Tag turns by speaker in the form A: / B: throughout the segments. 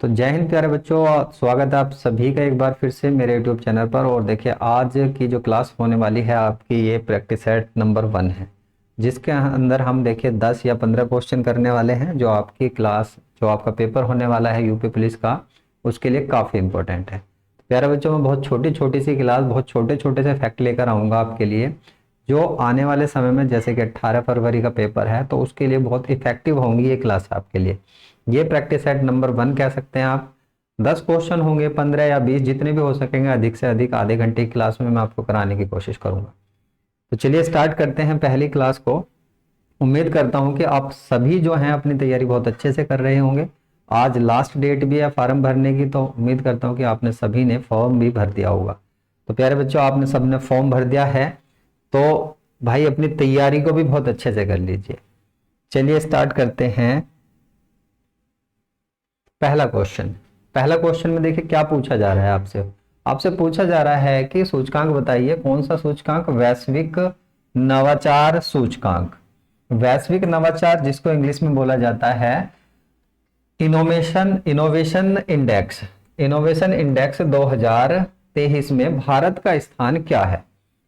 A: तो जय हिंद प्यारे बच्चों, स्वागत है आप सभी का एक बार फिर से मेरे यूट्यूब चैनल पर। और देखिए आज की जो क्लास होने वाली है आपकी ये प्रैक्टिस सेट नंबर 1 है, जिसके अंदर हम देखिए 10 या 15 क्वेश्चन करने वाले हैं। जो आपकी क्लास जो आपका पेपर होने वाला है यूपी पुलिस का, उसके लिए काफ़ी इंपॉर्टेंट है। प्यारे बच्चों, मैं बहुत छोटी छोटी सी क्लास, बहुत छोटे छोटे से फैक्ट लेकर आऊँगा आपके लिए, जो आने वाले समय में जैसे कि 18 फरवरी का पेपर है तो उसके लिए बहुत इफेक्टिव होंगी ये क्लास आपके लिए। ये प्रैक्टिस सेट नंबर 1 कह सकते हैं आप। 10 क्वेश्चन होंगे, 15 या 20 जितने भी हो सकेंगे, अधिक से अधिक आधे घंटे की क्लास में मैं आपको कराने की कोशिश करूंगा। तो चलिए स्टार्ट करते हैं पहली क्लास को। उम्मीद करता हूं कि आप सभी जो हैं अपनी तैयारी बहुत अच्छे से कर रहे होंगे। आज लास्ट डेट भी है फॉर्म भरने की, तो उम्मीद करता हूं कि आपने सभी ने फॉर्म भी भर दिया होगा। तो प्यारे बच्चों, आपने सबने फॉर्म भर दिया है तो भाई अपनी तैयारी को भी बहुत अच्छे से कर लीजिए। चलिए स्टार्ट करते हैं। पहला क्वेश्चन में देखिए क्या पूछा जा रहा है आपसे। आपसे पूछा जा रहा है कि सूचकांक बताइए, कौन सा सूचकांक? वैश्विक नवाचार सूचकांक। वैश्विक नवाचार, जिसको इंग्लिश में बोला जाता है इनोवेशन इंडेक्स। इनोवेशन इंडेक्स 2023 में भारत का स्थान क्या है?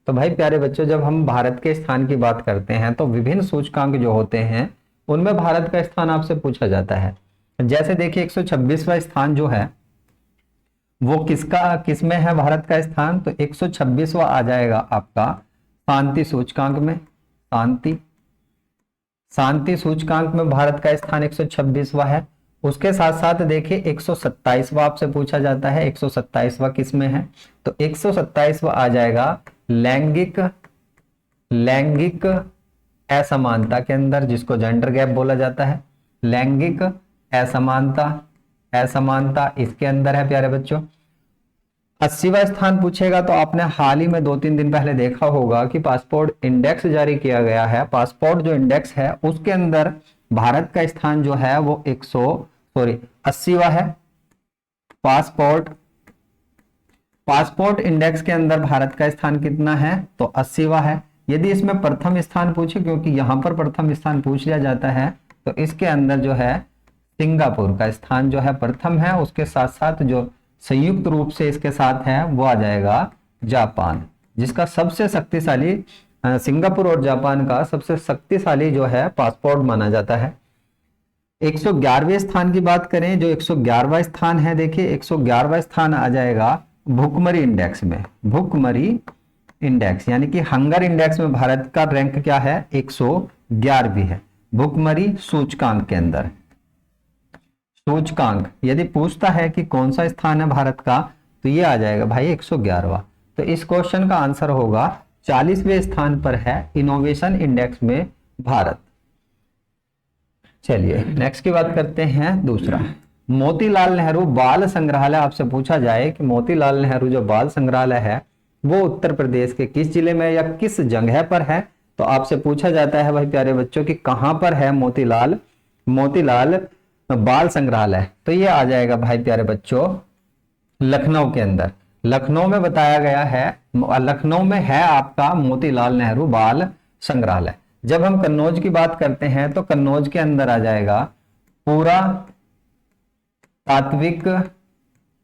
A: तो भाई प्यारे बच्चों, जब हम भारत के स्थान की बात करते हैं तो विभिन्न सूचकांक जो होते हैं उनमें भारत का स्थान आपसे पूछा जाता है। जैसे देखिए 126वां स्थान जो है वो किसमें है भारत का स्थान? तो 126वां आ जाएगा आपका शांति सूचकांक में। शांति सूचकांक में भारत का स्थान 126वां है। उसके साथ साथ देखिए 127वां आपसे पूछा जाता है। 127वां किसमें है? तो 127वां आ जाएगा लैंगिक असमानता के अंदर, जिसको जेंडर गैप बोला जाता है। लैंगिक असमानता इसके अंदर है प्यारे बच्चों। 80वां स्थान पूछेगा तो आपने हाल ही में 2-3 दिन पहले देखा होगा कि पासपोर्ट इंडेक्स जारी किया गया है। पासपोर्ट जो इंडेक्स है उसके अंदर भारत का स्थान जो है वो 80वां है। पासपोर्ट इंडेक्स के अंदर भारत का स्थान कितना है? तो 80वां है। यदि इसमें प्रथम स्थान पूछे, क्योंकि यहां पर प्रथम स्थान पूछ लिया जाता है, तो इसके अंदर जो है सिंगापुर का स्थान जो है प्रथम है। उसके साथ साथ जो संयुक्त रूप से इसके साथ है वो आ जाएगा जापान, जिसका सबसे शक्तिशाली सिंगापुर और जापान का सबसे शक्तिशाली जो है पासपोर्ट माना जाता है। 111वें स्थान की बात करें, जो 111वां स्थान है, देखिए 111वां स्थान आ जाएगा भुखमरी इंडेक्स में। भुखमरी इंडेक्स यानी कि हंगर इंडेक्स में भारत का रैंक क्या है? 111वीं है भुखमरी सूचकांक के अंदर। सूचकांक यदि पूछता है कि कौन सा स्थान है भारत का, तो ये आ जाएगा भाई 111वां। तो इस क्वेश्चन का आंसर होगा 40वें स्थान पर है इनोवेशन इंडेक्स में भारत। चलिए नेक्स्ट की बात करते हैं। दूसरा, मोतीलाल नेहरू बाल संग्रहालय। आपसे पूछा जाए कि मोतीलाल नेहरू जो बाल संग्रहालय है वो उत्तर प्रदेश के किस जिले में या किस जगह पर है? तो आपसे पूछा जाता है भाई प्यारे बच्चों कि कहां पर है मोतीलाल बाल संग्रहालय। तो ये आ जाएगा भाई प्यारे बच्चों लखनऊ के अंदर। लखनऊ में बताया गया है, लखनऊ में है आपका मोतीलाल नेहरू बाल संग्रहालय। जब हम कन्नौज की बात करते हैं तो कन्नौज के अंदर आ जाएगा पुरातात्विक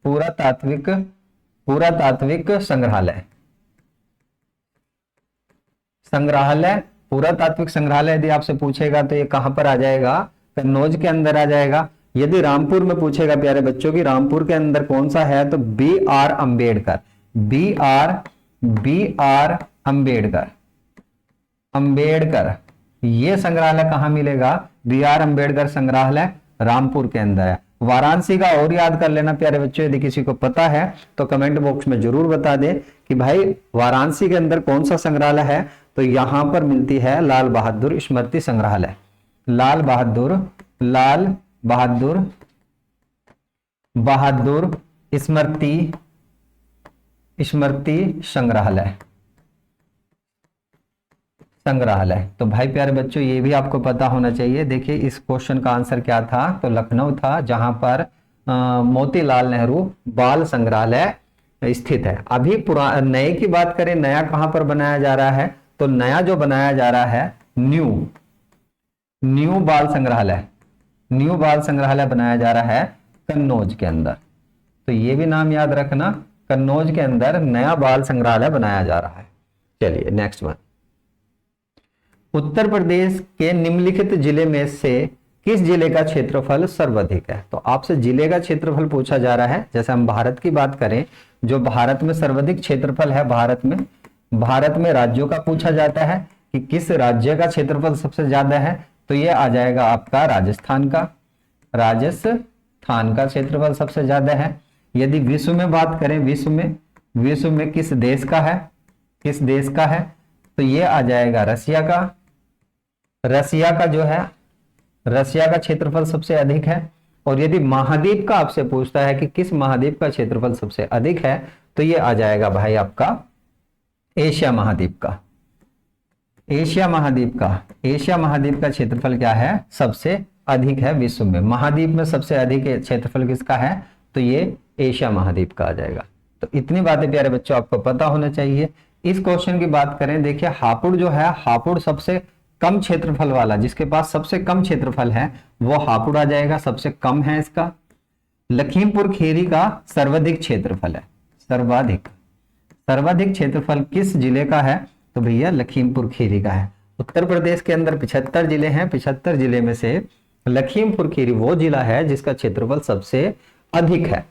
A: पुरातात्विक संग्रहालय यदि आपसे पूछेगा तो ये कहां पर आ जाएगा? कन्नौज के अंदर आ जाएगा। यदि रामपुर में पूछेगा प्यारे बच्चों की रामपुर के अंदर कौन सा है, तो बी.आर. अंबेडकर ये संग्रहालय कहां मिलेगा? बी.आर. अंबेडकर संग्रहालय रामपुर के अंदर है। वाराणसी का और याद कर लेना प्यारे बच्चों, यदि किसी को पता है तो कमेंट बॉक्स में जरूर बता दे कि भाई वाराणसी के अंदर कौन सा संग्रहालय है। तो यहां पर मिलती है लाल बहादुर स्मृति संग्रहालय। लाल बहादुर स्मृति संग्रहालय। तो भाई प्यारे बच्चों ये भी आपको पता होना चाहिए। देखिए इस क्वेश्चन का आंसर क्या था? तो लखनऊ था, जहां पर मोतीलाल नेहरू बाल संग्रहालय स्थित है। अभी नए की बात करें, नया कहां पर बनाया जा रहा है? तो नया जो बनाया जा रहा है न्यू बाल संग्रहालय बनाया जा रहा है कन्नौज के अंदर। तो ये भी नाम याद रखना, कन्नौज के अंदर नया बाल संग्रहालय बनाया जा रहा है। चलिए नेक्स्ट वन, उत्तर प्रदेश के निम्नलिखित जिले में से किस जिले का क्षेत्रफल सर्वाधिक है? तो आपसे जिले का क्षेत्रफल पूछा जा रहा है। जैसे हम भारत की बात करें, जो भारत में सर्वाधिक क्षेत्रफल है, भारत में राज्यों का पूछा जाता है कि किस राज्य का क्षेत्रफल सबसे ज्यादा है, तो ये आ जाएगा आपका राजस्थान का क्षेत्रफल सबसे ज्यादा है। यदि विश्व में बात करें, विश्व में किस देश का है, तो ये आ जाएगा रसिया का क्षेत्रफल सबसे अधिक है। और यदि महाद्वीप का आपसे पूछता है कि किस महाद्वीप का क्षेत्रफल सबसे अधिक है, तो ये आ जाएगा भाई आपका एशिया महाद्वीप का क्षेत्रफल क्या है? सबसे अधिक है विश्व में। महाद्वीप में सबसे अधिक क्षेत्रफल किसका है? तो ये एशिया महाद्वीप का आ जाएगा। तो इतनी बातें प्यारे बच्चों आपको पता होना चाहिए। इस क्वेश्चन की बात करें, देखिए हापुड़ जो है, हापुड़ सबसे कम क्षेत्रफल वाला, जिसके पास सबसे कम क्षेत्रफल है वो हापुड़ आ जाएगा, सबसे कम है इसका। लखीमपुर खीरी का सर्वाधिक क्षेत्रफल है, सर्वाधिक क्षेत्रफल किस जिले का है? तो भैया लखीमपुर खीरी का है। उत्तर प्रदेश के अंदर 75 जिले हैं, 75 जिले में से लखीमपुर खीरी वो जिला है जिसका क्षेत्रफल सबसे अधिक है।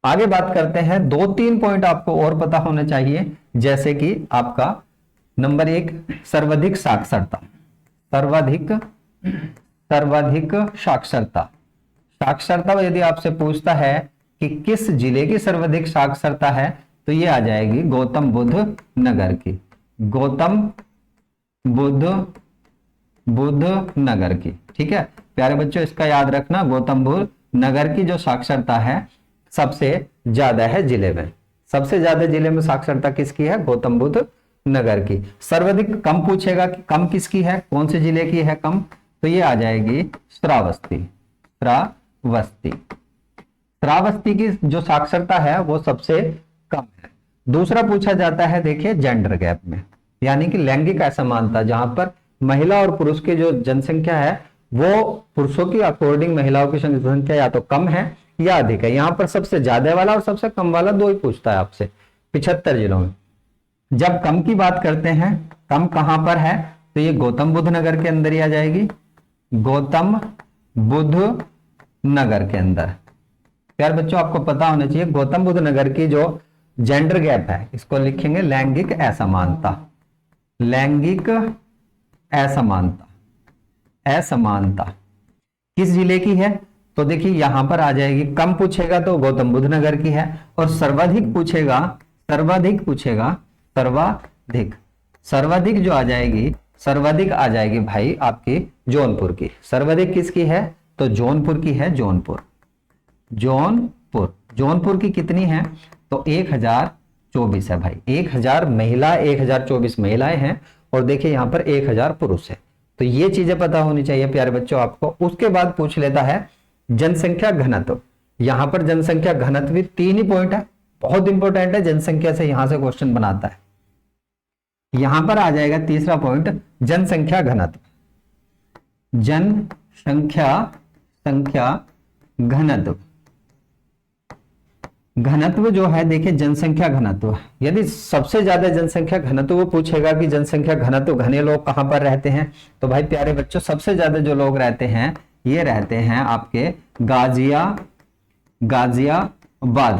A: आगे बात करते हैं, 2-3 पॉइंट आपको और पता होने चाहिए, जैसे कि आपका नंबर 1 सर्वाधिक साक्षरता, साक्षरता यदि आपसे पूछता है कि किस जिले की सर्वाधिक साक्षरता है, तो ये आ जाएगी गौतम बुद्ध नगर की, ठीक है प्यारे बच्चों, इसका याद रखना। गौतम बुद्ध नगर की जो साक्षरता है सबसे ज्यादा है जिले में, सबसे ज्यादा जिले में साक्षरता किसकी है? गौतम बुद्ध नगर की। सर्वाधिक कम पूछेगा कि कम किसकी है, कौन से जिले की है कम, तो ये आ जाएगी श्रावस्ती की जो साक्षरता है वो सबसे कम है। दूसरा पूछा जाता है, देखिए जेंडर गैप में, यानी कि लैंगिक असमानता, जहां पर महिला और पुरुष की जो जनसंख्या है वो पुरुषों की अकॉर्डिंग महिलाओं की संख्या या तो कम है या अधिक है। यहां पर सबसे ज्यादा वाला और सबसे कम वाला दो ही पूछता है आपसे 75 जिलों में। जब कम की बात करते हैं, कम कहां पर है, तो ये गौतम बुद्ध नगर के अंदर ही आ जाएगी, गौतम बुद्ध नगर के अंदर। प्यार बच्चों आपको पता होना चाहिए, गौतम बुद्ध नगर की जो जेंडर गैप है, इसको लिखेंगे लैंगिक असमानता, असमानता किस जिले की है? तो देखिए यहां पर आ जाएगी, कम पूछेगा तो गौतम बुद्ध नगर की है, और सर्वाधिक पूछेगा सर्वाधिक जो आ जाएगी, सर्वाधिक आ जाएगी भाई आपकी जौनपुर की। सर्वाधिक किसकी है? तो जौनपुर की है, जौनपुर की कितनी है? तो 1024 है भाई, 1024 महिलाएं हैं, और देखिए यहां पर 1000 पुरुष है। तो ये चीजें पता होनी चाहिए प्यारे बच्चों आपको। उसके बाद पूछ लेता है जनसंख्या घनत्व। यहां पर जनसंख्या घनत्व भी 3 ही पॉइंट है, बहुत इंपॉर्टेंट है, जनसंख्या से यहां से क्वेश्चन बनाता है। यहां पर आ जाएगा तीसरा पॉइंट, जनसंख्या घनत्व, घनत्व जो है, देखिए जनसंख्या घनत्व, यदि सबसे ज्यादा जनसंख्या घनत्व वो पूछेगा कि जनसंख्या घनत्व घने लोग कहां पर रहते हैं, तो भाई प्यारे बच्चों सबसे ज्यादा जो लोग रहते हैं ये रहते हैं आपके गाजियाबाद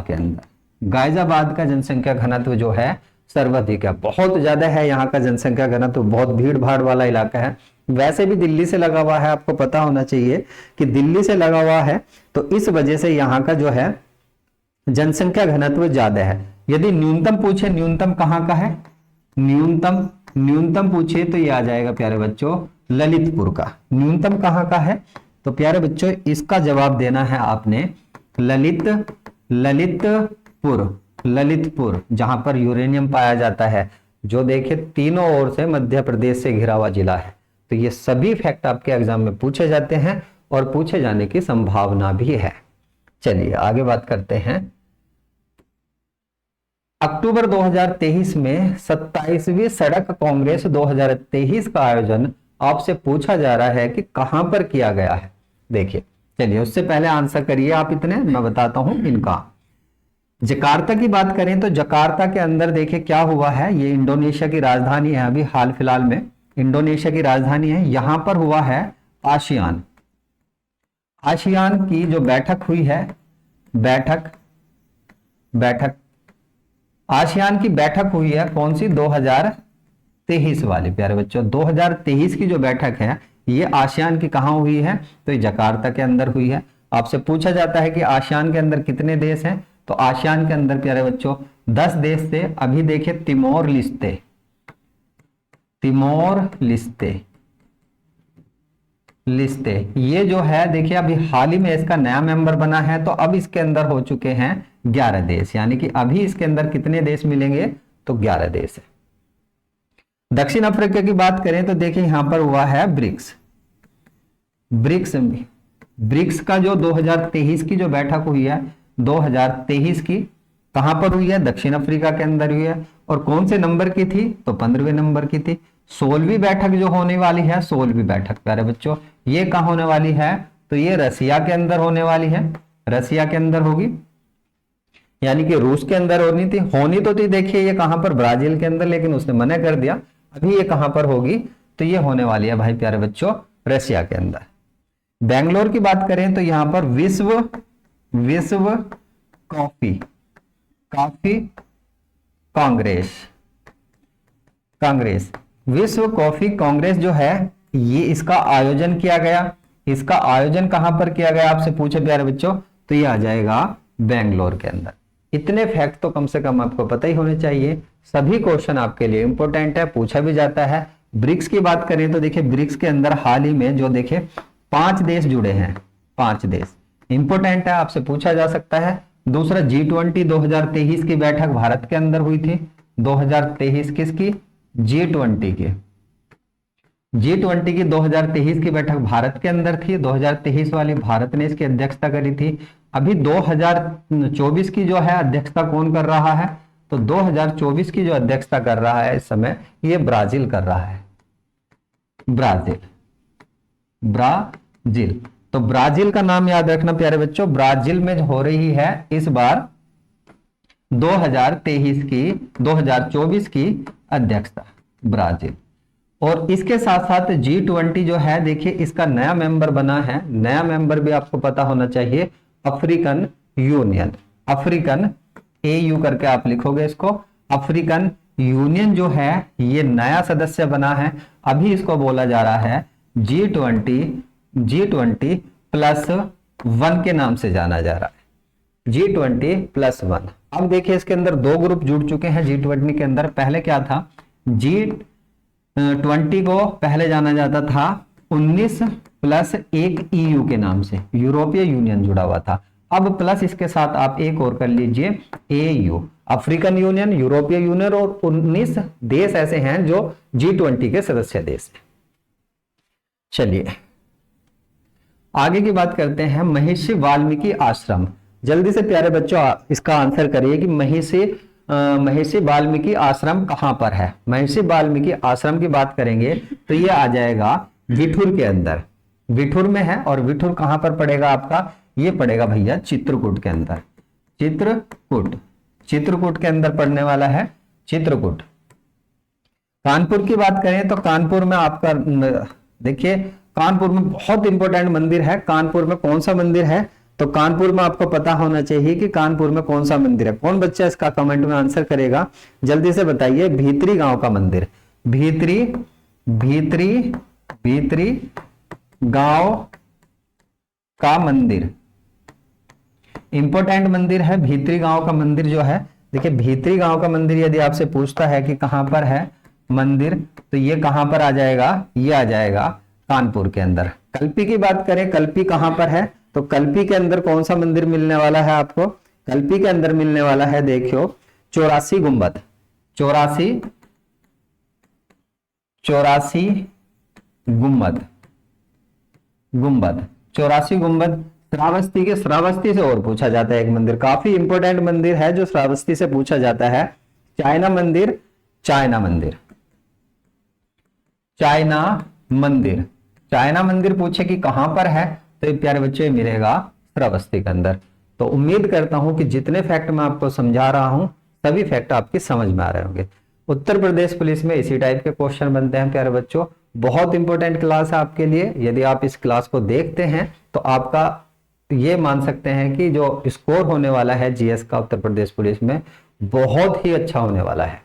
A: के अंदर। गाजियाबाद का जनसंख्या घनत्व जो है सर्वाधिक है, बहुत ज्यादा है यहाँ का जनसंख्या घनत्व, बहुत भीड़ भाड़ वाला इलाका है। वैसे भी दिल्ली से लगा हुआ है, आपको पता होना चाहिए कि दिल्ली से लगा हुआ है, तो इस वजह से यहाँ का जो है जनसंख्या घनत्व ज्यादा है। यदि न्यूनतम पूछे, न्यूनतम कहाँ का है? न्यूनतम पूछे तो ये आ जाएगा प्यारे बच्चों ललितपुर का। न्यूनतम कहाँ का है? तो प्यारे बच्चों इसका जवाब देना है आपने ललितपुर, जहां पर यूरेनियम पाया जाता है, जो देखिए तीनों ओर से मध्य प्रदेश से घिरा हुआ जिला है। तो ये सभी फैक्ट आपके एग्जाम में पूछे जाते हैं और पूछे जाने की संभावना भी है। चलिए आगे बात करते हैं। अक्टूबर 2023 में 27वीं सड़क कांग्रेस 2023 का आयोजन आपसे पूछा जा रहा है कि कहां पर किया गया है। देखिए चलिए उससे पहले आंसर करिए आप इतने, मैं बताता हूं इनका। जकार्ता की बात करें तो जकार्ता के अंदर देखिए क्या हुआ है, ये इंडोनेशिया की राजधानी है, अभी हाल फिलहाल में इंडोनेशिया की राजधानी है। यहां पर हुआ है आसियान, आसियान की जो बैठक हुई है, बैठक बैठक आसियान की बैठक हुई है कौन सी, 2023 वाली प्यारे बच्चों। 2023 की जो बैठक है ये आसियान की कहां हुई है, तो ये जकार्ता के अंदर हुई है। आपसे पूछा जाता है कि आसियान के अंदर कितने देश हैं, तो आसियान के अंदर प्यारे बच्चों 10 देश थे। अभी देखिए तिमोर लिस्ते, तिमोर लिस्ते लिस्ते ये जो है देखिए अभी हाल ही में इसका नया मेंबर बना है, तो अब इसके अंदर हो चुके हैं 11 देश, यानी कि अभी इसके अंदर कितने देश मिलेंगे, तो 11 देश है। दक्षिण अफ्रीका की बात करें तो देखिए यहां पर हुआ है ब्रिक्स, ब्रिक्स ब्रिक्स का जो 2023 की जो बैठक हुई है, 2023 की कहां पर हुई है, दक्षिण अफ्रीका के अंदर हुई है। और कौन से नंबर की थी, तो 15वें नंबर की थी। 16वीं बैठक जो होने वाली है, 16वीं बैठक प्यारे बच्चों ये कहां होने वाली है, तो ये रसिया के अंदर होने वाली है, रसिया के अंदर होगी, यानी कि रूस के अंदर होनी तो थी देखिए ये कहां पर, ब्राजील के अंदर, लेकिन उसने मना कर दिया। अभी ये कहां पर होगी, तो ये होने वाली है भाई प्यारे बच्चों रसिया के अंदर। बेंगलोर की बात करें तो यहां पर विश्व विश्व कॉफी कॉफी कांग्रेस कांग्रेस विश्व कॉफी कांग्रेस जो है ये इसका आयोजन किया गया। इसका आयोजन कहां पर किया गया आपसे पूछे प्यारे बच्चों, तो ये आ जाएगा बेंगलोर के अंदर। इतने फैक्ट तो कम से कम आपको पता ही होने चाहिए, सभी क्वेश्चन आपके लिए इंपॉर्टेंट है, पूछा भी जाता है। ब्रिक्स की बात करें तो देखिए ब्रिक्स के अंदर हाल ही में जो देखिए 5 देश जुड़े हैं, 5 देश इंपॉर्टेंट है, आपसे पूछा जा सकता है। दूसरा G20 2023 की बैठक भारत के अंदर हुई थी, 2023 किसकी, G20 की, G20 की 2023 की बैठक भारत के अंदर थी, 2023 वाली भारत ने इसकी अध्यक्षता करी थी। अभी 2024 की जो है अध्यक्षता कौन कर रहा है, तो 2024 की जो अध्यक्षता कर रहा है इस समय ये ब्राजील कर रहा है, ब्राजील ब्राजील। तो ब्राजील का नाम याद रखना प्यारे बच्चों, ब्राजील में हो रही है इस बार 2024 की अध्यक्षता ब्राजील। और इसके साथ साथ G20 जो है देखिए इसका नया मेंबर बना है, नया मेंबर भी आपको पता होना चाहिए, अफ्रीकन यूनियन, अफ्रीकन AU करके आप लिखोगे इसको, अफ्रीकन यूनियन जो है ये नया सदस्य बना है। अभी इसको बोला जा रहा है G20+1 के नाम से जाना जा रहा है, G20+1। अब देखिए इसके अंदर 2 ग्रुप जुड़ चुके हैं G20 के अंदर। पहले क्या था, G20 को पहले जाना जाता था 19+1 EU के नाम से, यूरोपीय यूनियन जुड़ा हुआ था। अब प्लस इसके साथ आप एक और कर लीजिए AU, अफ्रीकन यूनियन, यूरोपीय यूनियन, और 19 देश ऐसे हैं जो G20 के सदस्य देश हैं। चलिए आगे की बात करते हैं, महर्षि वाल्मीकि आश्रम। जल्दी से प्यारे बच्चों इसका आंसर करिए कि महर्षि वाल्मीकि आश्रम कहां पर है। महर्षि वाल्मीकि आश्रम की बात करेंगे तो ये आ जाएगा विठुर के अंदर, विठुर में है। और विठुर कहां पर पड़ेगा आपका, ये पड़ेगा भैया चित्रकूट के अंदर, चित्रकूट के अंदर पड़ने वाला है, चित्रकूट। कानपुर की बात करें तो कानपुर में आपका देखिए, कानपुर में बहुत इंपॉर्टेंट मंदिर है। कानपुर में कौन सा मंदिर है, तो कानपुर में आपको पता होना चाहिए कि कानपुर में कौन सा मंदिर है। कौन बच्चा इसका कमेंट में आंसर करेगा, जल्दी से बताइए। भीतरी गांव का मंदिर, भीतरी गांव का मंदिर इंपॉर्टेंट मंदिर है। भीतरी गांव का मंदिर जो है देखिए, भीतरी गांव का मंदिर यदि आपसे पूछता है कि कहां पर है मंदिर, तो ये कहां पर आ जाएगा, ये आ जाएगा कानपुर के अंदर। कल्पी की बात करें, कल्पी कहां पर है, तो कल्पी के अंदर कौन सा मंदिर मिलने वाला है आपको, कल्पी के अंदर मिलने वाला है देखियो 84 गुंबद, 84 गुंबद श्रावस्ती से और पूछा जाता है एक मंदिर, काफी इंपॉर्टेंट मंदिर है जो श्रावस्ती से पूछा जाता है, चाइना मंदिर पूछे कि कहां पर है, तो ये प्यारे बच्चों ये मिलेगा श्रावस्ती के अंदर। तो उम्मीद करता हूं कि जितने फैक्ट मैं आपको समझा रहा हूं सभी फैक्ट आपकी समझ में आ रहे होंगे। उत्तर प्रदेश पुलिस में इसी टाइप के क्वेश्चन बनते हैं प्यारे बच्चों। बहुत इंपॉर्टेंट क्लास है आपके लिए। यदि आप इस क्लास को देखते हैं तो आपका ये मान सकते हैं कि जो स्कोर होने वाला है जीएस का उत्तर प्रदेश पुलिस में बहुत ही अच्छा होने वाला है।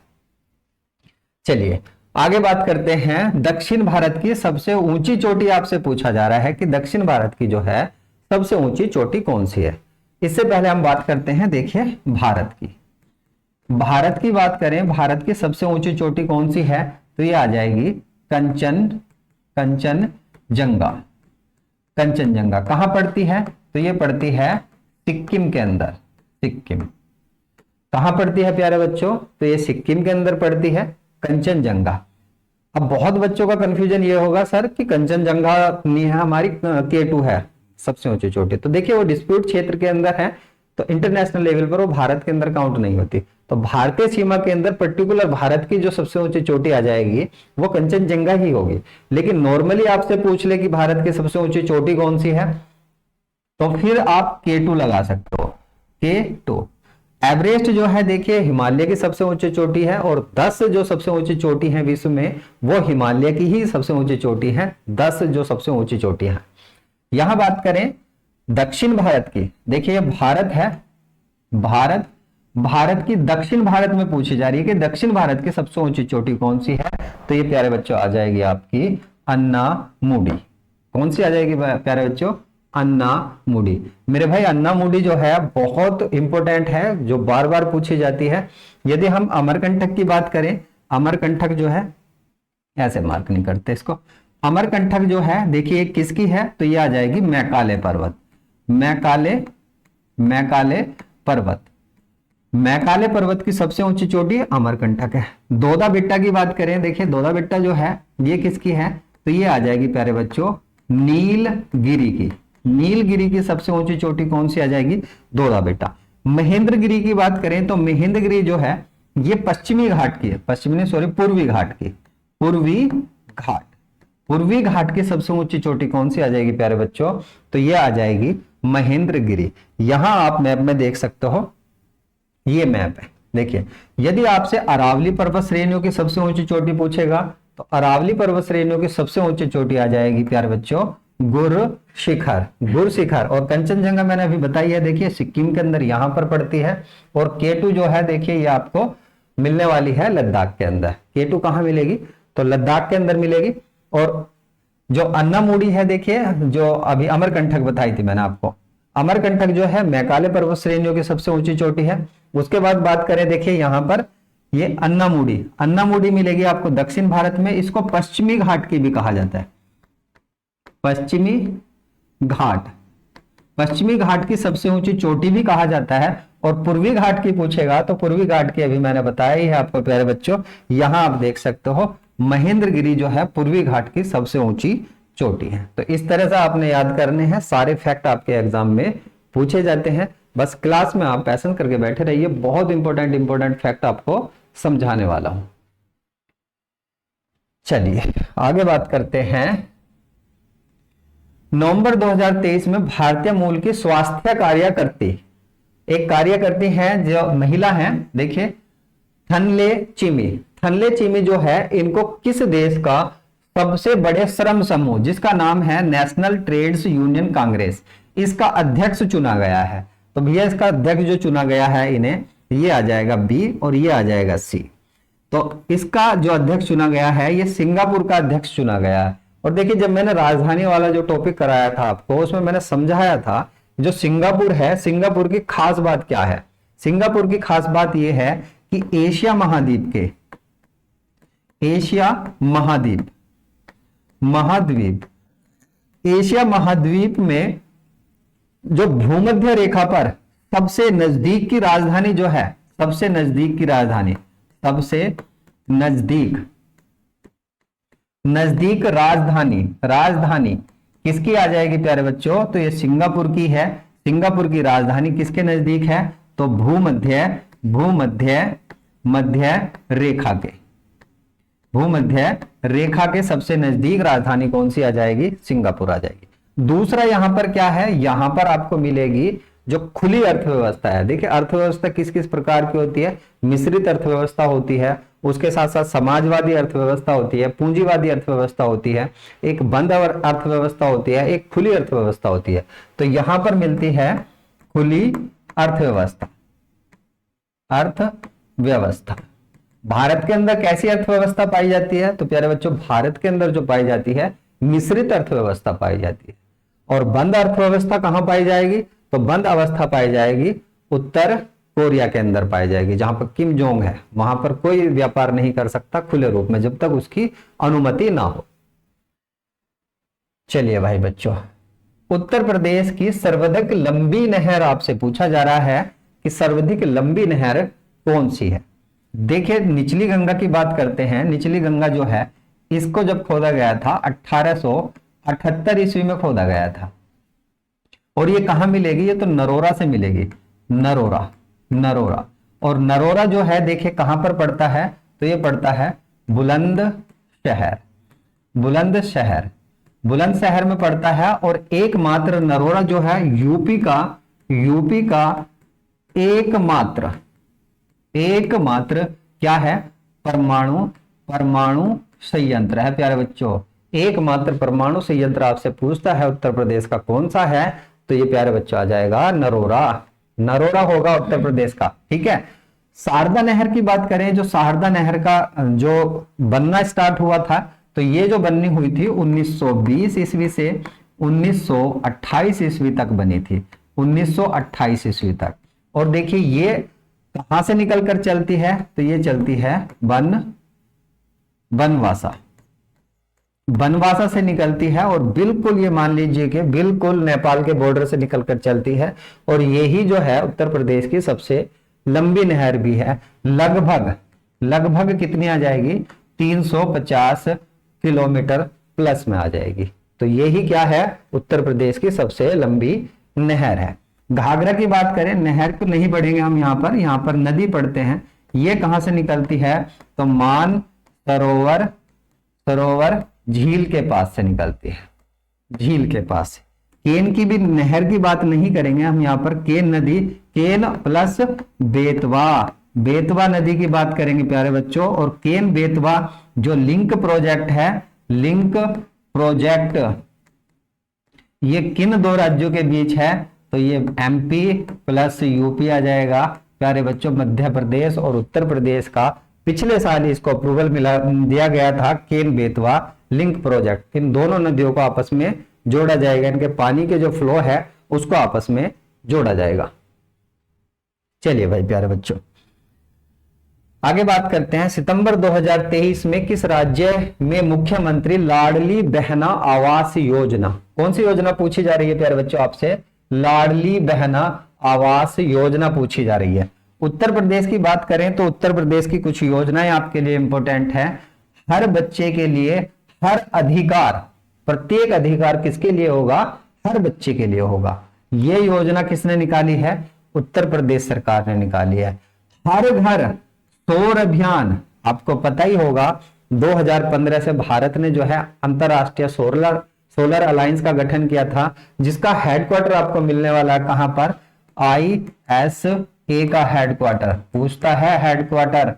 A: चलिए आगे बात करते हैं। दक्षिण भारत की सबसे ऊंची चोटी आपसे पूछा जा रहा है कि दक्षिण भारत की जो है सबसे ऊंची चोटी कौन सी है। इससे पहले हम बात करते हैं, देखिए भारत की बात करें, भारत की सबसे ऊंची चोटी कौन सी है तो ये आ जाएगी कंचनजंगा। कहां पड़ती है तो ये पड़ती है सिक्किम के अंदर। सिक्किम कहां पड़ती है प्यारे बच्चों तो ये सिक्किम के अंदर पड़ती है कंचनजंगा। अब बहुत बच्चों का कंफ्यूजन ये होगा सर कि कंचनजंगा नहीं है हमारी, K2 है सबसे ऊंची चोटी। तो देखिए वो डिस्प्यूट क्षेत्र के अंदर है तो इंटरनेशनल लेवल पर वो भारत के अंदर काउंट नहीं होती। तो भारतीय सीमा के अंदर पर्टिकुलर भारत की जो सबसे ऊंची चोटी आ जाएगी वो कंचनजंगा ही होगी। लेकिन नॉर्मली आपसे पूछ ले कि भारत की सबसे ऊंची चोटी कौन सी है तो फिर आप K2 लगा सकते हो। K2 एवरेस्ट जो है देखिए हिमालय की सबसे ऊंची चोटी है और 10 जो सबसे ऊंची चोटी है विश्व में वो हिमालय की ही सबसे ऊंची चोटी है। 10 जो सबसे ऊंची चोटी है। यहां बात करें दक्षिण भारत की, देखिए भारत है, भारत की दक्षिण भारत में पूछी जा रही है कि दक्षिण भारत की सबसे ऊंची चोटी कौन सी है तो ये प्यारे बच्चों आ जाएगी आपकी अन्नामुडी। कौन सी आ जाएगी प्यारे बच्चों? अन्नामुडी। मेरे भाई अन्नामुडी जो है बहुत इंपॉर्टेंट है, जो बार बार पूछी जाती है। यदि हम अमरकंटक की बात करें, अमरकंटक जो है ऐसे मार्क नहीं करते इसको, अमरकंटक जो है देखिए किसकी है तो ये आ जाएगी मैकाले पर्वत। मैकाले पर्वत की सबसे ऊंची चोटी अमरकंटक है। दोदा बेट्टा की बात करें, देखिए दोदा बेट्टा जो है ये किसकी है तो ये आ जाएगी प्यारे बच्चों नीलगिरी की सबसे ऊंची चोटी कौन सी आ जाएगी? दोदा बेट्टा। महेंद्रगिरी की बात करें तो महेंद्रगिरी जो है ये पश्चिमी घाट की है, पूर्वी घाट की सबसे ऊंची चोटी कौन सी आ जाएगी प्यारे बच्चों? तो ये आ जाएगी महेंद्रगिरी। यहां आप मैप में देख सकते हो, ये मैप है। देखिए यदि आपसे अरावली पर्वत श्रेणियों की सबसे ऊंची चोटी पूछेगा तो अरावली पर्वत श्रेणियों की सबसे ऊंची चोटी आ जाएगी प्यारे बच्चों गुरशिखर। और कंचनजंगा मैंने अभी बताई है, देखिए सिक्किम के अंदर यहां पर पड़ती है। और K2 जो है देखिए ये आपको मिलने वाली है लद्दाख के अंदर। K2 कहां मिलेगी तो लद्दाख के अंदर मिलेगी। और जो अन्नामुडी है देखिए, जो अभी अमरकंटक बताई थी मैंने आपको, अमरकंटक जो है मैकाले पर्वत श्रेणियों की सबसे ऊंची चोटी है। उसके बाद बात करें देखिए यहां पर ये अन्नामुडी मिलेगी आपको दक्षिण भारत में। इसको पश्चिमी घाट की भी कहा जाता है, पश्चिमी घाट की सबसे ऊंची चोटी भी कहा जाता है। और पूर्वी घाट की पूछेगा तो पूर्वी घाट की अभी मैंने बताया ही है आपको प्यारे बच्चों। यहां आप देख सकते हो महेंद्रगिरी जो है पूर्वी घाट की सबसे ऊंची चोटी है। तो इस तरह से आपने याद करने हैं, सारे फैक्ट आपके एग्जाम में पूछे जाते हैं। बस क्लास में आप पैसन करके बैठे रहिए, बहुत इंपॉर्टेंट फैक्ट आपको समझाने वाला हूं। चलिए आगे बात करते हैं। नवंबर 2023 में भारतीय मूल की स्वास्थ्य कार्यकर्ती हैं जो महिला हैं, देखिए थनले चीमी जो है इनको किस देश का सबसे बड़े श्रम समूह जिसका नाम है नेशनल ट्रेड्स यूनियन कांग्रेस, इसका अध्यक्ष चुना गया है। तो भैया इसका अध्यक्ष जो चुना गया है इन्हें, ये आ जाएगा बी और ये आ जाएगा सी। तो इसका जो अध्यक्ष चुना गया है ये सिंगापुर का अध्यक्ष चुना गया है। और देखिए जब मैंने राजधानी वाला जो टॉपिक कराया था आपको उसमें मैंने समझाया था जो सिंगापुर है, सिंगापुर की खास बात क्या है? सिंगापुर की खास बात यह है कि एशिया महाद्वीप में जो भूमध्य रेखा पर सबसे नजदीक की राजधानी जो है, सबसे नजदीक राजधानी किसकी आ जाएगी प्यारे बच्चों? तो ये सिंगापुर की है। सिंगापुर की राजधानी किसके नजदीक है? तो भूमध्य रेखा के सबसे नजदीक राजधानी कौन सी आ जाएगी? सिंगापुर आ जाएगी। दूसरा यहां पर क्या है, यहां पर आपको मिलेगी जो खुली अर्थव्यवस्था है। देखिए अर्थव्यवस्था किस किस प्रकार की होती है, मिश्रित अर्थव्यवस्था होती है, उसके साथ साथ समाजवादी अर्थव्यवस्था होती है, पूंजीवादी अर्थव्यवस्था होती है, एक बंद अर्थव्यवस्था होती है, एक खुली अर्थव्यवस्था होती है। तो यहां पर मिलती है खुली अर्थव्यवस्था। अर्थव्यवस्था भारत के अंदर कैसी अर्थव्यवस्था पाई जाती है, तो प्यारे बच्चों भारत के अंदर जो पाई जाती है मिश्रित अर्थव्यवस्था पाई जाती है। और बंद अर्थव्यवस्था कहां पाई जाएगी, तो बंद अवस्था पाई जाएगी उत्तर कोरिया के अंदर पाई जाएगी, जहां पर किम जोंग है, वहां पर कोई व्यापार नहीं कर सकता खुले रूप में जब तक उसकी अनुमति ना हो। चलिए भाई बच्चों, उत्तर प्रदेश की सर्वाधिक लंबी नहर आपसे पूछा जा रहा है कि सर्वाधिक लंबी नहर कौन सी है। देखिए निचली गंगा की बात करते हैं। निचली गंगा जो है इसको जब खोदा गया था 1878 ईस्वी में खोदा गया था। और ये कहां मिलेगी, ये तो नरोरा से मिलेगी। नरोरा, नरोरा। और नरोरा जो है देखिए कहां पर पड़ता है, तो ये पड़ता है बुलंदशहर। बुलंदशहर, बुलंदशहर में पड़ता है। और एकमात्र नरोरा जो है यूपी का एकमात्र क्या है, परमाणु संयंत्र है प्यारे बच्चों। एकमात्र परमाणु संयंत्र आपसे पूछता है उत्तर प्रदेश का कौन सा है, तो ये प्यारे बच्चों आ जाएगा नरोरा। नरोरा होगा उत्तर प्रदेश का। ठीक है। शारदा नहर की बात करें, जो शारदा नहर का जो बनना स्टार्ट हुआ था, तो ये जो बननी हुई थी 1920 ईस्वी से 1928 ईस्वी तक बनी थी। 1928 ईस्वी तक। और देखिए ये कहां से निकलकर चलती है, तो ये चलती है बनवासा से निकलती है। और बिल्कुल ये मान लीजिए कि बिल्कुल नेपाल के बॉर्डर से निकलकर चलती है। और यही जो है उत्तर प्रदेश की सबसे लंबी नहर भी है। लगभग कितनी आ जाएगी, 350 किलोमीटर प्लस में आ जाएगी। तो यही क्या है, उत्तर प्रदेश की सबसे लंबी नहर है। घाघरा की बात करें, नहर को नहीं पढ़ेंगे हम, यहाँ पर नदी पढ़ते हैं। ये कहां से निकलती है, तो मान सरोवर झील के पास से निकलती है। झील के पास से। केन की भी नहर की बात नहीं करेंगे हम, यहाँ पर केन नदी, केन प्लस बेतवा नदी की बात करेंगे प्यारे बच्चों। और केन बेतवा जो लिंक प्रोजेक्ट है, लिंक प्रोजेक्ट ये किन दो राज्यों के बीच है, तो ये एमपी प्लस यूपी आ जाएगा प्यारे बच्चों। मध्य प्रदेश और उत्तर प्रदेश का पिछले साल इसको अप्रूवल दिया गया था, केन बेतवा लिंक प्रोजेक्ट। इन दोनों नदियों को आपस में जोड़ा जाएगा, इनके पानी के जो फ्लो है उसको आपस में जोड़ा जाएगा। चलिए भाई प्यारे बच्चों, आगे बात करते हैं। सितंबर 2023 में किस राज्य में मुख्यमंत्री लाडली बहना आवास योजना, कौन सी योजना पूछी जा रही है प्यारे बच्चों आपसे, लाडली बहना आवास योजना पूछी जा रही है। उत्तर प्रदेश की बात करें तो उत्तर प्रदेश की कुछ योजनाएं आपके लिए इंपॉर्टेंट है। हर बच्चे के लिए हर अधिकार, प्रत्येक अधिकार किसके लिए होगा, हर बच्चे के लिए होगा। यह योजना किसने निकाली है, उत्तर प्रदेश सरकार ने निकाली है। हर घर सौर अभियान, आपको पता ही होगा 2015 से भारत ने जो है अंतरराष्ट्रीय सोलर अलायंस का गठन किया था, जिसका हेडक्वार्टर आपको मिलने वाला है कहां पर, ISA का हेडक्वार्टर। पूछता है हेडक्वार्टर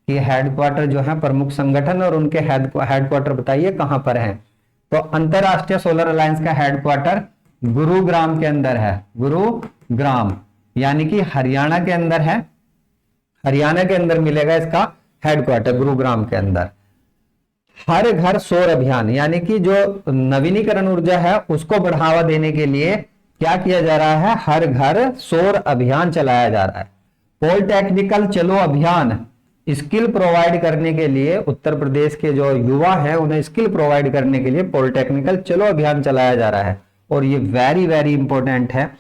A: कि हेडक्वार्टर जो है प्रमुख संगठन और उनके हेडक्वार्टर बताइए कहां पर है। तो अंतरराष्ट्रीय सोलर अलायंस का हेडक्वार्टर गुरुग्राम के अंदर है। गुरुग्राम यानी कि हरियाणा के अंदर है। हरियाणा के अंदर मिलेगा इसका हेडक्वार्टर, गुरुग्राम के अंदर। हर घर सौर अभियान यानी कि जो नवीनीकरण ऊर्जा है उसको बढ़ावा देने के लिए क्या किया जा रहा है, हर घर सौर अभियान चलाया जा रहा है। पॉलिटेक्निकल चलो अभियान, स्किल प्रोवाइड करने के लिए उत्तर प्रदेश के जो युवा है उन्हें स्किल प्रोवाइड करने के लिए पॉलिटेक्निकल चलो अभियान चलाया जा रहा है। और ये वेरी वेरी इंपॉर्टेंट है,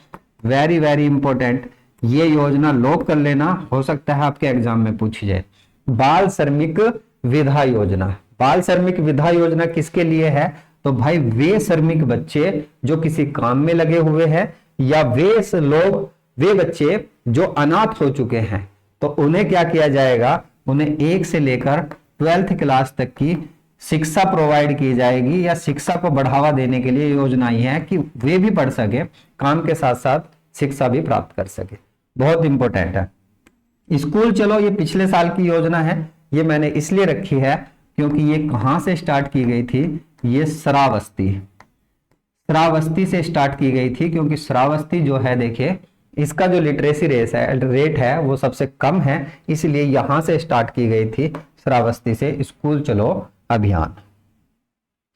A: वेरी वेरी इंपॉर्टेंट। ये योजना लोग कर लेना, हो सकता है आपके एग्जाम में पूछी जाए। बाल श्रमिक विधा योजना, बाल श्रमिक विधा योजना किसके लिए है, तो भाई वे श्रमिक बच्चे जो किसी काम में लगे हुए हैं, या वे बच्चे जो अनाथ हो चुके हैं, तो उन्हें क्या किया जाएगा, उन्हें 1 से लेकर 12th क्लास तक की शिक्षा प्रोवाइड की जाएगी या शिक्षा को बढ़ावा देने के लिए योजनाएं हैं कि वे भी पढ़ सके, काम के साथ साथ शिक्षा भी प्राप्त कर सके। बहुत इंपॉर्टेंट है। स्कूल चलो ये पिछले साल की योजना है, ये मैंने इसलिए रखी है क्योंकि ये कहां से स्टार्ट की गई थी, ये श्रावस्ती से स्टार्ट की गई थी, क्योंकि श्रावस्ती जो है देखिए इसका जो लिटरेसी रेट है वो सबसे कम है, इसलिए यहां से स्टार्ट की गई थी श्रावस्ती से स्कूल चलो अभियान।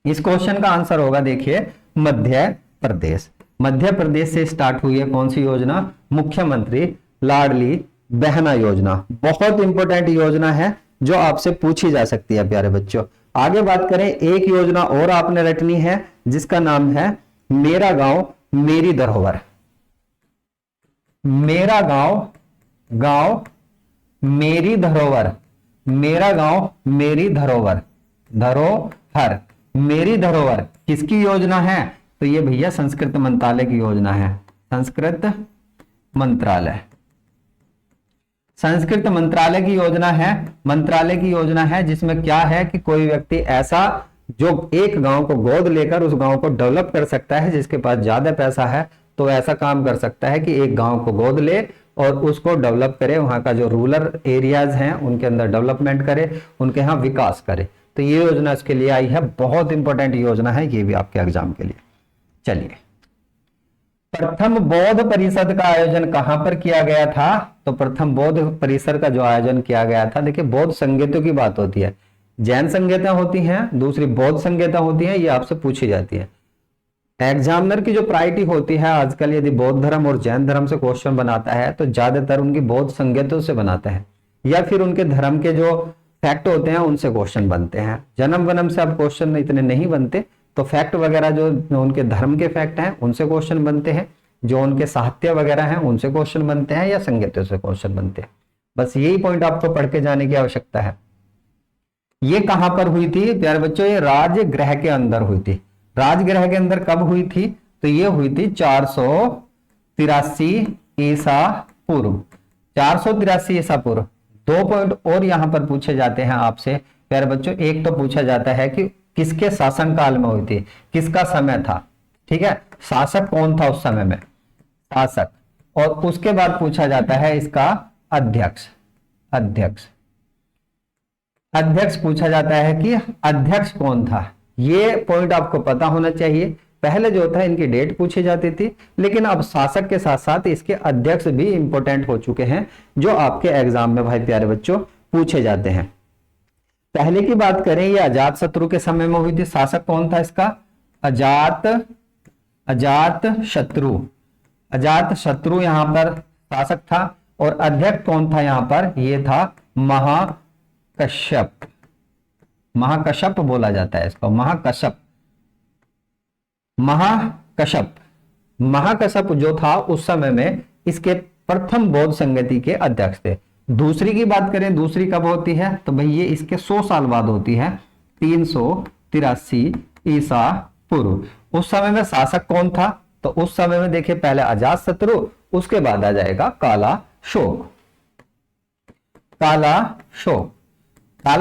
A: इस क्वेश्चन का आंसर होगा देखिए मध्य प्रदेश। मध्य प्रदेश से स्टार्ट हुई है कौन सी योजना, मुख्यमंत्री लाडली बहना योजना। बहुत इंपॉर्टेंट योजना है जो आपसे पूछी जा सकती है प्यारे बच्चों। आगे बात करें, एक योजना और आपने रटनी है जिसका नाम है मेरा गांव मेरी धरोहर। मेरा गांव मेरी धरोहर, मेरा गांव मेरी धरोहर, धरोहर मेरी धरोहर किसकी योजना है, तो ये भैया संस्कृत मंत्रालय की योजना है। संस्कृत मंत्रालय, संस्कृत मंत्रालय की योजना है। मंत्रालय की योजना है जिसमें क्या है कि कोई व्यक्ति ऐसा जो एक गांव को गोद लेकर उस गांव को डेवलप कर सकता है, जिसके पास ज्यादा पैसा है तो ऐसा काम कर सकता है कि एक गांव को गोद ले और उसको डेवलप करे, वहां का जो रूरल एरियाज हैं उनके अंदर डेवलपमेंट करे, उनके यहाँ विकास करे। तो ये योजना इसके लिए आई है, बहुत इंपॉर्टेंट योजना है ये भी आपके एग्जाम के लिए। चलिए, प्रथम बौद्ध परिषद का आयोजन कहां पर किया गया था, तो प्रथम बौद्ध परिसर का जो आयोजन किया गया था, देखिए बौद्ध संगीतों की बात होती है, जैन संगीतें होती हैं, दूसरी बौद्ध संगीतें होती हैं, ये आपसे पूछी जाती है। एग्जामिनर की जो प्रायोरिटी होती है आजकल, यदि बौद्ध धर्म और जैन धर्म से क्वेश्चन बनाता है तो ज्यादातर उनकी बौद्ध संगीतों से बनाता है, या फिर उनके धर्म के जो फैक्ट होते हैं उनसे क्वेश्चन बनते हैं। जन्म वनम से अब क्वेश्चन इतने नहीं बनते, तो फैक्ट वगैरह जो उनके धर्म के फैक्ट हैं उनसे क्वेश्चन बनते हैं, जो उनके साहित्य वगैरह हैं उनसे क्वेश्चन बनते हैं, या संगीतों से क्वेश्चन बनते हैं। बस यही पॉइंट आपको पढ़ के जाने की आवश्यकता है। ये कहां पर हुई थी प्यारे बच्चों, ये राजगृह के अंदर हुई थी। राजगृह के अंदर कब हुई थी, तो ये हुई थी 483 ईसा पूर्व। 483 ईसा पूर्व। 2 पॉइंट और यहां पर पूछे जाते हैं आपसे प्यारे बच्चों। एक तो पूछा जाता है कि किसके शासनकाल में हुई थी, किसका समय था, ठीक है, शासक कौन था उस समय में, शासक। और उसके बाद पूछा जाता है इसका अध्यक्ष, अध्यक्ष पूछा जाता है कि अध्यक्ष कौन था। ये पॉइंट आपको पता होना चाहिए। पहले जो था इनकी डेट पूछी जाती थी, लेकिन अब शासक के साथ साथ इसके अध्यक्ष भी इंपॉर्टेंट हो चुके हैं, जो आपके एग्जाम में भाई प्यारे बच्चों पूछे जाते हैं। पहले की बात करें, ये अजात शत्रु के समय में हुई थी। शासक कौन था इसका, अजात शत्रु। अजात शत्रु यहां पर शासक था। और अध्यक्ष कौन था यहां पर, ये था महाकश्यप। महाकश्यप बोला जाता है इसको, महाकश्यप जो था उस समय में इसके प्रथम बौद्ध संगति के अध्यक्ष थे। दूसरी की बात करें, दूसरी कब होती है, तो भाई ये इसके 100 साल बाद होती है, 383 ईसा पूर्व। उस समय में शासक कौन था, तो उस समय में देखिए पहले अजात शत्रु, उसके बाद आ जाएगा काला शोक। काला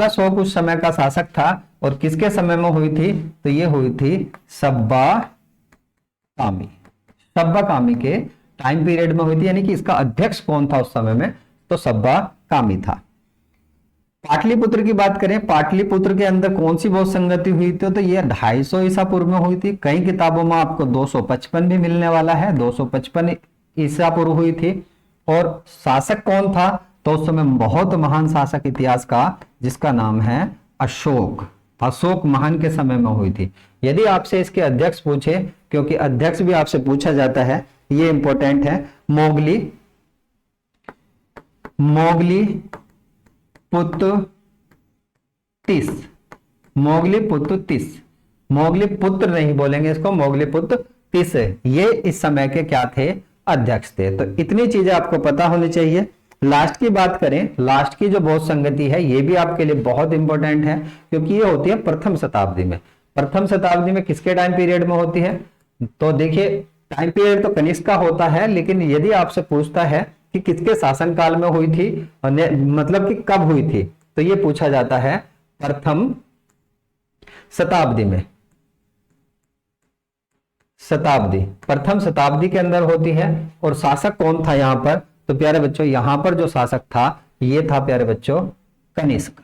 A: शोक उस समय का शासक था। और किसके समय में हुई थी, तो ये हुई थी सब्बा कामी के टाइम पीरियड में हुई थी। यानी कि इसका अध्यक्ष कौन था उस समय में, तो सब्बा कामी था। पाटलिपुत्र की बात करें, पाटलिपुत्र के अंदर कौन सी बौद्ध संगति हुई थी, तो ये 250 ईसा पूर्व में हुई थी। कई किताबों में आपको 255 भी मिलने वाला है, 255 ईसा पूर्व हुई थी। और शासक कौन था, तो उस समय बहुत महान शासक इतिहास का जिसका नाम है अशोक महान के समय में हुई थी। यदि आपसे इसके अध्यक्ष पूछे, क्योंकि अध्यक्ष भी आपसे पूछा जाता है, ये इंपॉर्टेंट है, मोगलीपुत्र नहीं बोलेंगे इसको, मोगलीपुत्र तिस, ये इस समय के क्या थे, अध्यक्ष थे। तो इतनी चीजें आपको पता होनी चाहिए। लास्ट की बात करें, लास्ट की जो बौद्ध संगति है ये भी आपके लिए बहुत इंपॉर्टेंट है, क्योंकि ये होती है प्रथम शताब्दी में। प्रथम शताब्दी में किसके टाइम पीरियड में होती है, तो देखिए टाइम पीरियड तो कनिष्क का होता है, लेकिन यदि आपसे पूछता है कि किसके शासनकाल में हुई थी, मतलब कि कब हुई थी, तो ये पूछा जाता है प्रथम शताब्दी में, शताब्दी प्रथम शताब्दी के अंदर होती है। और शासक कौन था यहाँ पर? तो प्यारे बच्चों यहां पर जो शासक था ये था प्यारे बच्चों कनिष्क।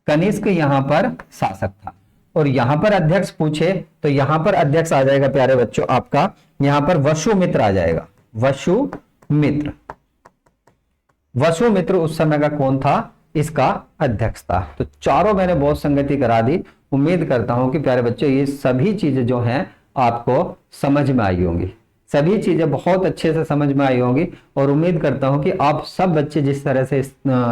A: कनिष्क यहां पर शासक था। और यहां पर अध्यक्ष पूछे तो यहां पर अध्यक्ष आ जाएगा प्यारे बच्चों आपका, यहां पर वसुमित्र आ जाएगा। वसुमित्र, वसुमित्र उस समय का कौन था? इसका अध्यक्ष था। तो चारों मैंने बहुत संगति करा दी। उम्मीद करता हूं कि प्यारे बच्चों ये सभी चीजें जो हैं आपको समझ में आई होंगी, सभी चीजें बहुत अच्छे से समझ में आई होंगी। और उम्मीद करता हूं कि आप सब बच्चे जिस तरह से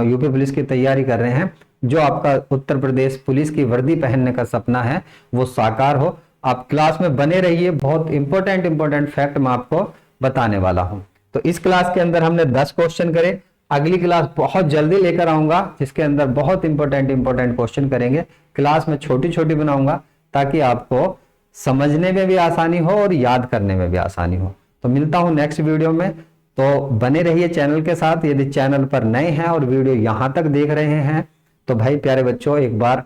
A: यूपी पुलिस की तैयारी कर रहे हैं, जो आपका उत्तर प्रदेश पुलिस की वर्दी पहनने का सपना है वो साकार हो। आप क्लास में बने रहिए, बहुत इंपॉर्टेंट फैक्ट मैं आपको बताने वाला हूं। तो इस क्लास के अंदर हमने 10 क्वेश्चन करे। अगली क्लास बहुत जल्दी लेकर आऊंगा जिसके अंदर बहुत इंपॉर्टेंट क्वेश्चन करेंगे। क्लास में छोटी छोटी बनाऊंगा ताकि आपको समझने में भी आसानी हो और याद करने में भी आसानी हो। तो मिलता हूं नेक्स्ट वीडियो में। तो बने रहिए चैनल के साथ। यदि चैनल पर नए हैं और वीडियो यहां तक देख रहे हैं तो भाई प्यारे बच्चों एक बार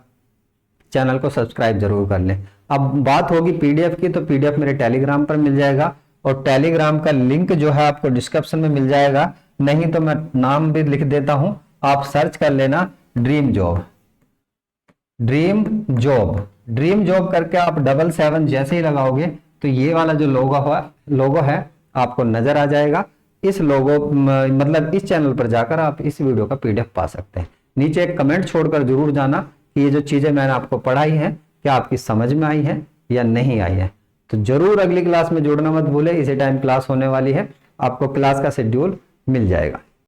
A: चैनल को सब्सक्राइब जरूर कर लें। अब बात होगी पीडीएफ की, तो पीडीएफ मेरे टेलीग्राम पर मिल जाएगा और टेलीग्राम का लिंक जो है आपको डिस्क्रिप्शन में मिल जाएगा। नहीं तो मैं नाम भी लिख देता हूं, आप सर्च कर लेना dream job. Dream job, dream job करके आप 77 जैसे ही लगाओगे तो ये वाला जो लोगो है आपको नजर आ जाएगा। इस लोगो मतलब इस चैनल पर जाकर आप इस वीडियो का पीडीएफ पा सकते हैं। नीचे एक कमेंट छोड़कर जरूर जाना कि ये जो चीजें मैंने आपको पढ़ाई हैं क्या आपकी समझ में आई है या नहीं आई है। तो जरूर अगली क्लास में जुड़ना मत भूले। इसी टाइम क्लास होने वाली है, आपको क्लास का शेड्यूल मिल जाएगा।